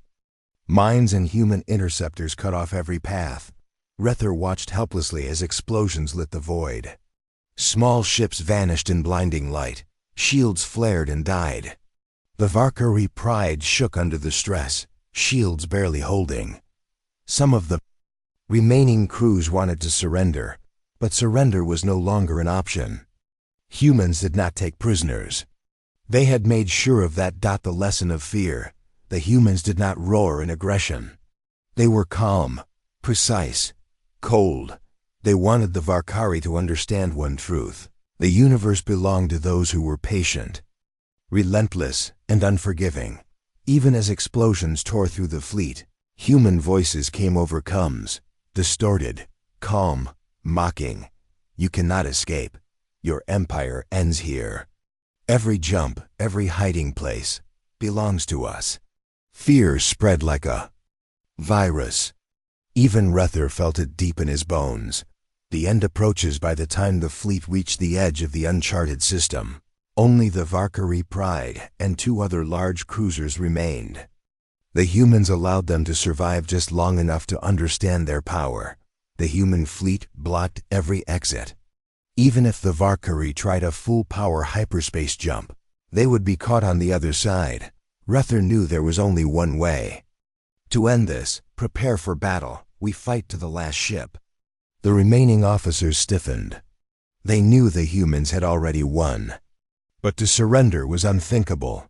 Mines and human interceptors cut off every path. Rethar watched helplessly as explosions lit the void. Small ships vanished in blinding light. Shields flared and died. The Varkari Pride shook under the stress, shields barely holding. Some of the remaining crews wanted to surrender, but surrender was no longer an option. Humans did not take prisoners. They had made sure of that. The lesson of fear. The humans did not roar in aggression. They were calm, precise, cold. They wanted the Varkari to understand one truth. The universe belonged to those who were patient, relentless, and unforgiving. Even as explosions tore through the fleet, human voices came over coms, distorted, calm, mocking. You cannot escape. Your empire ends here. Every jump, every hiding place, belongs to us. Fear spread like a virus. Even Rethar felt it deep in his bones. The end approaches. By the time the fleet reached the edge of the uncharted system, Only the Valkyrie Pride and 2 other large cruisers remained. The humans allowed them to survive just long enough to understand their power. The human fleet blocked every exit. Even if the Valkyrie tried a full-power hyperspace jump, they would be caught on the other side. Rether knew there was only one way. To end this, prepare for battle. We fight to the last ship. The remaining officers stiffened. They knew the humans had already won. But to surrender was unthinkable.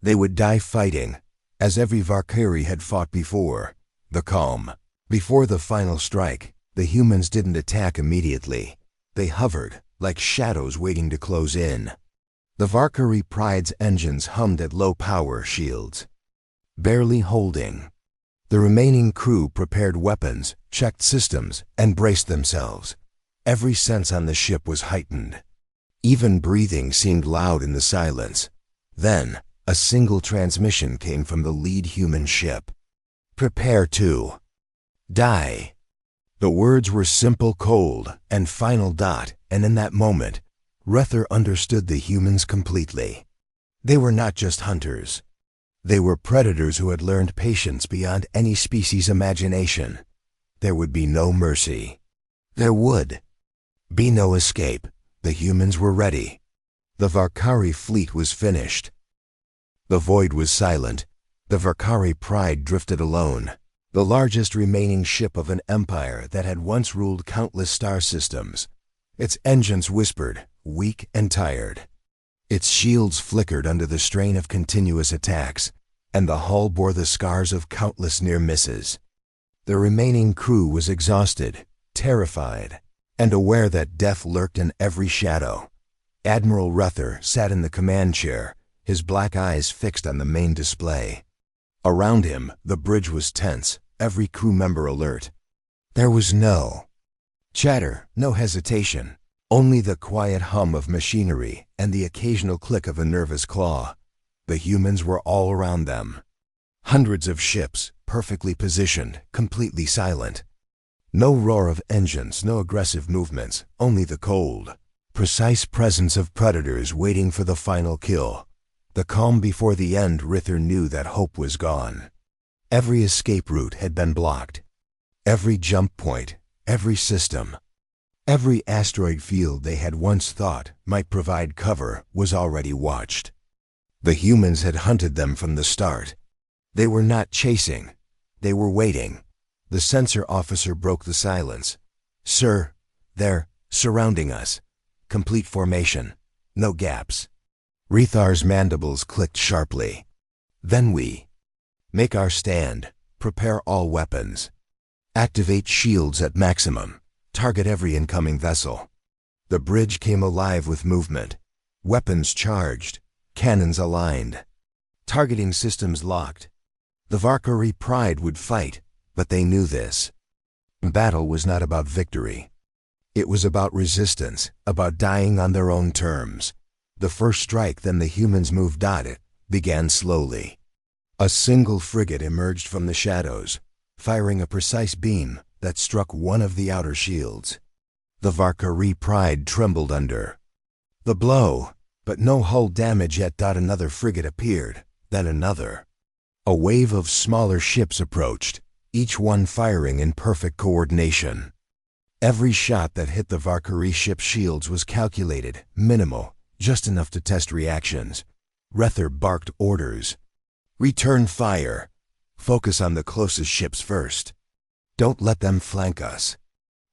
They would die fighting, as every Valkyrie had fought before. The calm. Before the final strike, the humans didn't attack immediately. They hovered, like shadows waiting to close in. The Valkyrie Pride's engines hummed at low power shields, barely holding. The remaining crew prepared weapons, checked systems, and braced themselves. Every sense on the ship was heightened. Even breathing seemed loud in the silence. Then, a single transmission came from the lead human ship. Prepare to die. The words were simple, cold, and final. And in that moment, Rether understood the humans completely. They were not just hunters. They were predators who had learned patience beyond any species' imagination. There would be no mercy. There would be no escape. The humans were ready. The Valkyrie fleet was finished. The void was silent. The Valkyrie Pride drifted alone, the largest remaining ship of an empire that had once ruled countless star systems. Its engines whispered, weak and tired. Its shields flickered under the strain of continuous attacks, and the hull bore the scars of countless near misses. The remaining crew was exhausted, terrified, and aware that death lurked in every shadow. Admiral Rether sat in the command chair, his black eyes fixed on the main display. Around him, the bridge was tense, every crew member alert. There was no chatter, no hesitation, only the quiet hum of machinery and the occasional click of a nervous claw. The humans were all around them. Hundreds of ships, perfectly positioned, completely silent. No roar of engines, no aggressive movements, only the cold, precise presence of predators waiting for the final kill. The calm before the end. Rether knew that hope was gone. Every escape route had been blocked. Every jump point, every system, every asteroid field they had once thought might provide cover was already watched. The humans had hunted them from the start. They were not chasing. They were waiting. The sensor officer broke the silence. "Sir, they're surrounding us. Complete formation. No gaps." Rethar's mandibles clicked sharply. "Then we make our stand. Prepare all weapons. Activate shields at maximum. Target every incoming vessel." The bridge came alive with movement. Weapons charged. Cannons aligned. Targeting systems locked. The Valkyrie Pride would fight, but they knew this. Battle was not about victory. It was about resistance, about dying on their own terms. The first strike, then the humans moved on it, began slowly. A single frigate emerged from the shadows, firing a precise beam that struck one of the outer shields. The Valkyrie Pride trembled under the blow, but no hull damage yet. Another frigate appeared, then another. A wave of smaller ships approached, each one firing in perfect coordination. Every shot that hit the Valkyrie ship's shields was calculated, minimal, just enough to test reactions. Rether barked orders. "Return fire. Focus on the closest ships first. Don't let them flank us."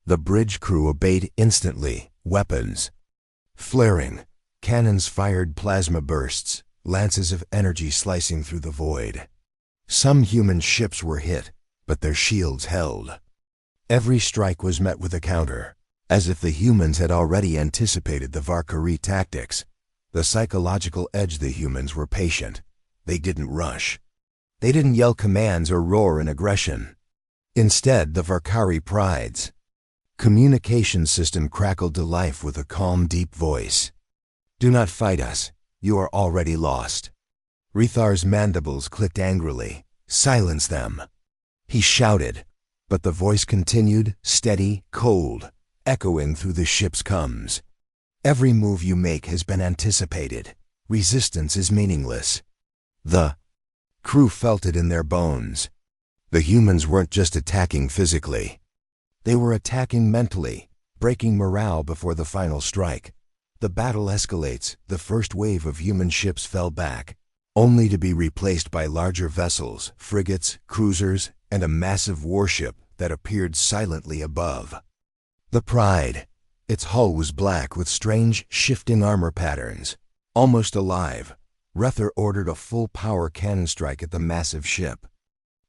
The bridge crew obeyed instantly, weapons flaring. Cannons fired plasma bursts, lances of energy slicing through the void. Some human ships were hit, but their shields held. Every strike was met with a counter, as if the humans had already anticipated the Valkyrie tactics. The psychological edge. The humans were patient. They didn't rush. They didn't yell commands or roar in aggression. Instead, the Valkyrie Pride's communication system crackled to life with a calm, deep voice. "Do not fight us. You are already lost." Rethar's mandibles clicked angrily. "Silence them," he shouted, but the voice continued, steady, cold, echoing through the ship's comms. Every move you make has been anticipated. Resistance is meaningless. The crew felt it in their bones. The humans weren't just attacking physically. They were attacking mentally, breaking morale before the final strike. The battle escalates. The first wave of human ships fell back, only to be replaced by larger vessels, frigates, cruisers, and a massive warship that appeared silently above. The Pride. Its hull was black with strange, shifting armor patterns. Almost alive, Rether ordered a full-power cannon strike at the massive ship.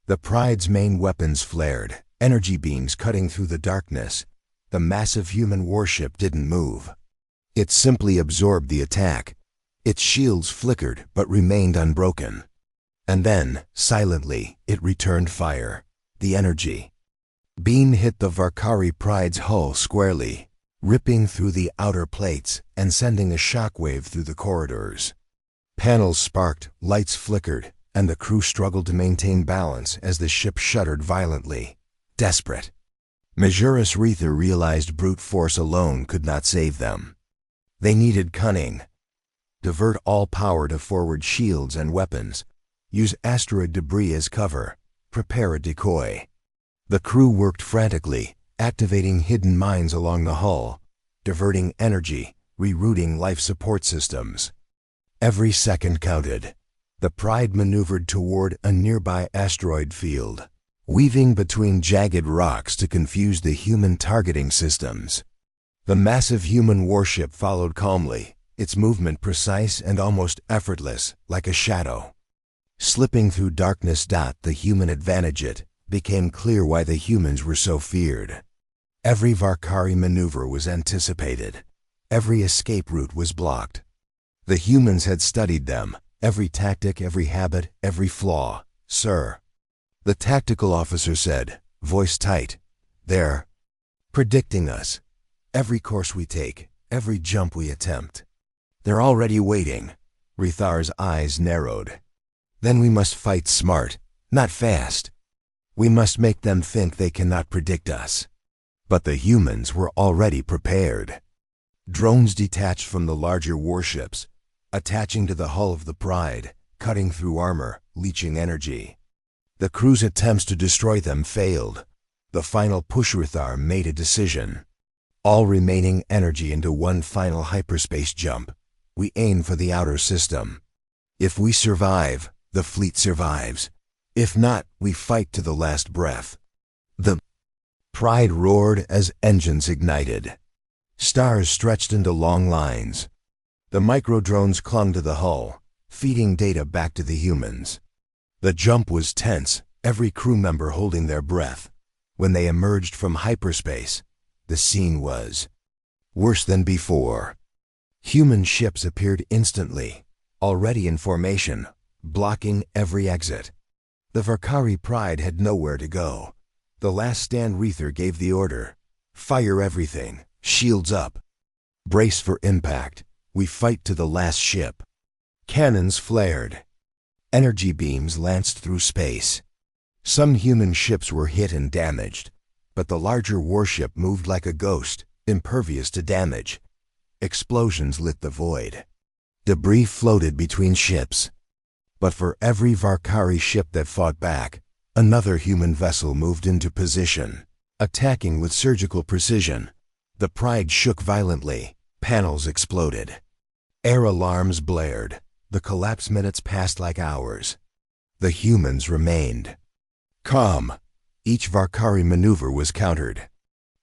The Pride's main weapons flared, energy beams cutting through the darkness. The massive human warship didn't move. It simply absorbed the attack. Its shields flickered but remained unbroken. And then, silently, it returned fire. The energy beam hit the Varkari Pride's hull squarely, ripping through the outer plates and sending a shockwave through the corridors. Panels sparked, lights flickered, and the crew struggled to maintain balance as the ship shuddered violently. Desperate, Majoris Rether realized brute force alone could not save them. They needed cunning. Divert all power to forward shields and weapons. Use asteroid debris as cover. Prepare a decoy. The crew worked frantically, activating hidden mines along the hull, diverting energy, rerouting life support systems. Every second counted. The Pride maneuvered toward a nearby asteroid field, weaving between jagged rocks to confuse the human targeting systems. The massive human warship followed calmly, its movement precise and almost effortless, like a shadow. Slipping through darkness. The human advantage. It became clear why the humans were so feared. Every Varkari maneuver was anticipated. Every escape route was blocked. The humans had studied them, every tactic, every habit, every flaw. "Sir," the tactical officer said, voice tight, "they're predicting us. Every course we take, every jump we attempt. They're already waiting." Rethar's eyes narrowed. "Then we must fight smart, not fast. We must make them think they cannot predict us." But the humans were already prepared. Drones detached from the larger warships, attaching to the hull of the Pride, cutting through armor, leaching energy. The crew's attempts to destroy them failed. The final push. Rethar made a decision. All remaining energy into one final hyperspace jump. We aim for the outer system. If we survive, the fleet survives. If not, we fight to the last breath. The Pride roared as engines ignited. Stars stretched into long lines. The microdrones clung to the hull, feeding data back to the humans. The jump was tense, every crew member holding their breath. When they emerged from hyperspace, the scene was worse than before. Human ships appeared instantly, already in formation, blocking every exit. The Varkari Pride had nowhere to go. The last stand. Rether gave the order. "Fire everything, shields up. Brace for impact. We fight to the last ship." Cannons flared. Energy beams lanced through space. Some human ships were hit and damaged, but the larger warship moved like a ghost, impervious to damage. Explosions lit the void. Debris floated between ships. But for every Varkari ship that fought back, another human vessel moved into position, attacking with surgical precision. The Pride shook violently. Panels exploded. Air alarms blared. The collapse minutes passed like hours. The humans remained calm. Each Varkari maneuver was countered.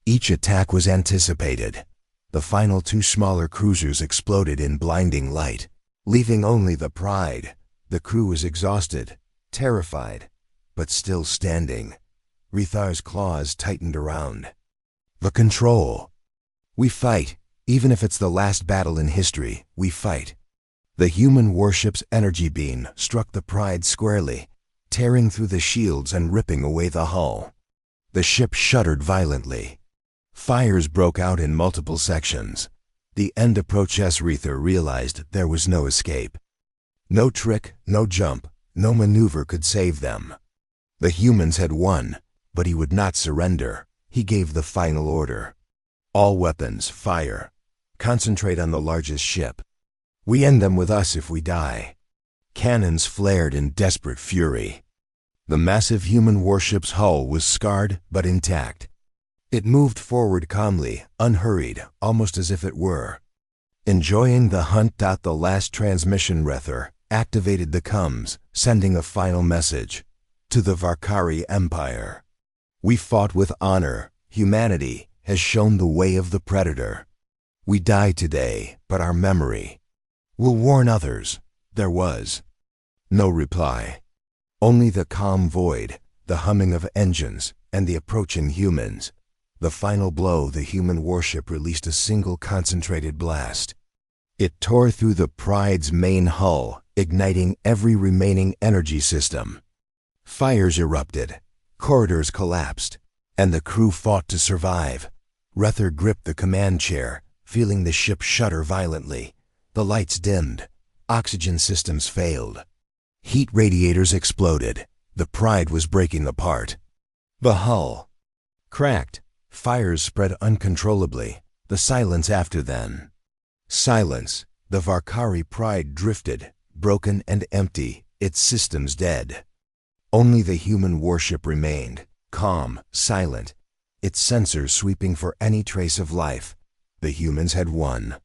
Each attack was anticipated. The final two smaller cruisers exploded in blinding light, leaving only the Pride. The crew was exhausted, terrified, but still standing. Rethar's claws tightened around. "The control. We fight, even if it's the last battle in history, we fight." The human warship's energy beam struck the Pride squarely, tearing through the shields and ripping away the hull. The ship shuddered violently. Fires broke out in multiple sections. The end approached as Rether realized there was no escape. No trick, no jump, no maneuver could save them. The humans had won, but he would not surrender. He gave the final order. "All weapons, fire. Concentrate on the largest ship. We end them with us if we die. Cannons flared in desperate fury. The massive human warship's hull was scarred but intact. It moved forward calmly, unhurried, almost as if it were enjoying the hunt. The last transmission rether activated the comms, sending a final message to the Varkari Empire. We fought with honor. Humanity has shown the way of the Predator. We die today, but our memory will warn others. There was no reply. Only the calm void, the humming of engines, and the approaching humans. The final blow, the human warship released a single concentrated blast. It tore through the Pride's main hull, igniting every remaining energy system. Fires erupted, corridors collapsed, and the crew fought to survive. Rether gripped the command chair, feeling the ship shudder violently. The lights dimmed. Oxygen systems failed. Heat radiators exploded. The Pride was breaking apart. The hull cracked. Fires spread uncontrollably. The silence after then. Silence. The Varkari Pride drifted, broken and empty, its systems dead. Only the human warship remained, calm, silent, its sensors sweeping for any trace of life. The humans had won.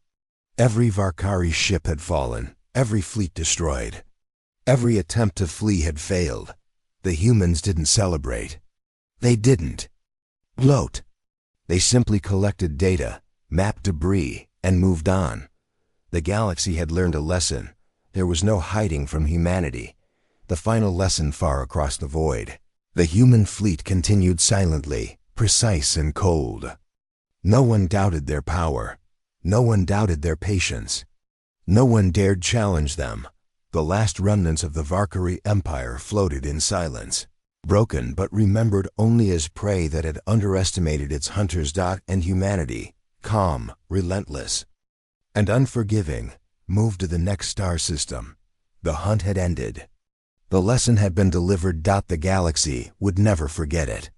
Every Varkari ship had fallen, every fleet destroyed. Every attempt to flee had failed. The humans didn't celebrate. They didn't gloat. They simply collected data, mapped debris, and moved on. The galaxy had learned a lesson. There was no hiding from humanity. The final lesson far across the void. The human fleet continued silently, precise and cold. No one doubted their power. No one doubted their patience. No one dared challenge them. The last remnants of the Varkari Empire floated in silence, broken but remembered only as prey that had underestimated its hunters. And humanity, calm, relentless, and unforgiving, moved to the next star system. The hunt had ended. The lesson had been delivered. The galaxy would never forget it.